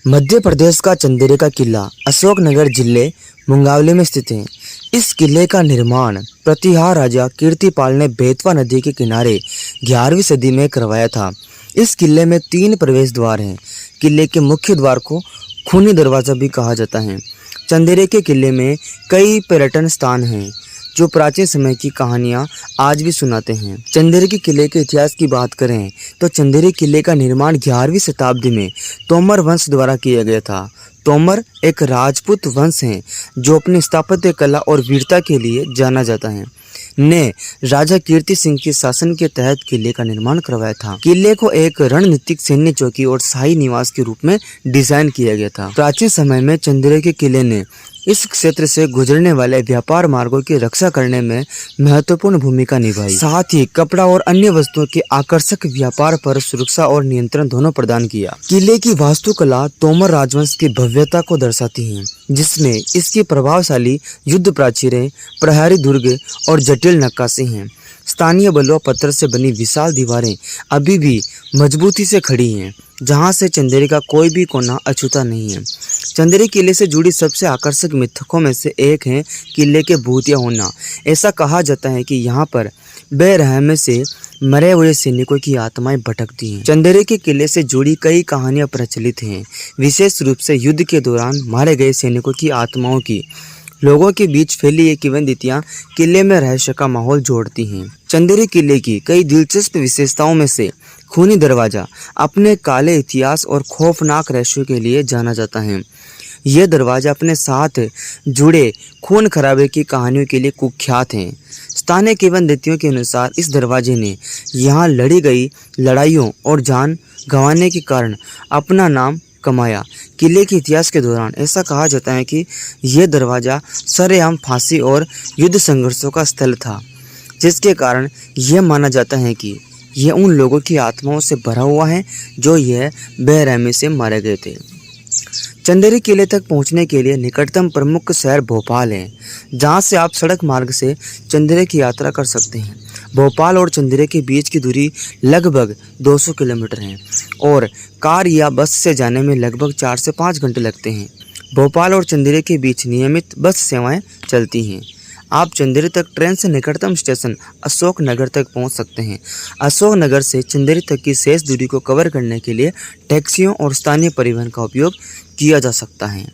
मध्य प्रदेश का चंदेरी का किला अशोकनगर जिले मुंगावली में स्थित है। इस किले का निर्माण प्रतिहार राजा कीर्तिपाल ने बेतवा नदी के किनारे 11वीं सदी में करवाया था। इस किले में 3 प्रवेश द्वार हैं। किले के मुख्य द्वार को खूनी दरवाजा भी कहा जाता है। चंदेरी के किले में कई पर्यटन स्थान हैं जो प्राचीन समय की कहानियां आज भी सुनाते हैं। चंदेरी के किले के इतिहास की बात करें तो चंदेरी किले का निर्माण 11वीं शताब्दी में तोमर वंश द्वारा किया गया था। तोमर एक राजपूत वंश है जो अपनी स्थापत्य कला और वीरता के लिए जाना जाता है। ने राजा कीर्ति सिंह के शासन के तहत किले का निर्माण करवाया था। किले को एक रणनीतिक सैन्य चौकी और शाही निवास के रूप में डिजाइन किया गया था। प्राचीन समय में चंदेरी के किले ने इस क्षेत्र से गुजरने वाले व्यापार मार्गों की रक्षा करने में महत्वपूर्ण भूमिका निभाई। साथ ही कपड़ा और अन्य वस्तुओं के आकर्षक व्यापार पर सुरक्षा और नियंत्रण दोनों प्रदान किया। किले की वास्तुकला तोमर राजवंश की भव्यता को दर्शाती है, जिसमें इसकी प्रभावशाली युद्ध प्राचीरें, प्रहरी दुर्ग और जटिल नक्काशी हैं। स्थानीय बलुआ पत्थर से बनी विशाल दीवारें अभी भी मजबूती से खड़ी हैं, जहां से चंदेरी का कोई भी कोना अछूता नहीं है। चंदेरी किले से जुड़ी सबसे आकर्षक मिथकों में से एक है किले के भूतिया होना। ऐसा कहा जाता है कि यहाँ पर बेरहमी से मरे हुए सैनिकों की आत्माएं भटकती हैं। चंदेरी के किले से जुड़ी कई कहानियां प्रचलित हैं, विशेष रूप से युद्ध के दौरान मारे गए सैनिकों की आत्माओं की। लोगों के बीच फैली ये किंवदंतियां किले में रहस्य का माहौल जोड़ती हैं। चंदेरी किले की कई दिलचस्प विशेषताओं में से खूनी दरवाजा अपने काले इतिहास और खौफनाक रहस्यों के लिए जाना जाता है। यह दरवाजा अपने साथ जुड़े खून खराबे की कहानियों के लिए कुख्यात है। स्थानीय किंवदंतियों के अनुसार इस दरवाजे ने यहाँ लड़ी गई लड़ाइयों और जान गंवाने के कारण अपना नाम कमाया। किले के इतिहास के दौरान ऐसा कहा जाता है कि यह दरवाजा सरेआम फांसी और युद्ध संघर्षों का स्थल था, जिसके कारण यह माना जाता है कि यह उन लोगों की आत्माओं से भरा हुआ है जो यह बेरहमी से मारे गए थे। चंदेरी किले तक पहुंचने के लिए निकटतम प्रमुख शहर भोपाल है, जहां से आप सड़क मार्ग से चंदेरी की यात्रा कर सकते हैं। भोपाल और चंदेरी के बीच की दूरी लगभग 200 किलोमीटर है और कार या बस से जाने में लगभग 4 से 5 घंटे लगते हैं। भोपाल और चंदेरी के बीच नियमित बस सेवाएं चलती हैं। आप चंदेरी तक ट्रेन से निकटतम स्टेशन अशोकनगर तक पहुंच सकते हैं। अशोकनगर से चंदेरी तक की शेष दूरी को कवर करने के लिए टैक्सियों और स्थानीय परिवहन का उपयोग किया जा सकता है।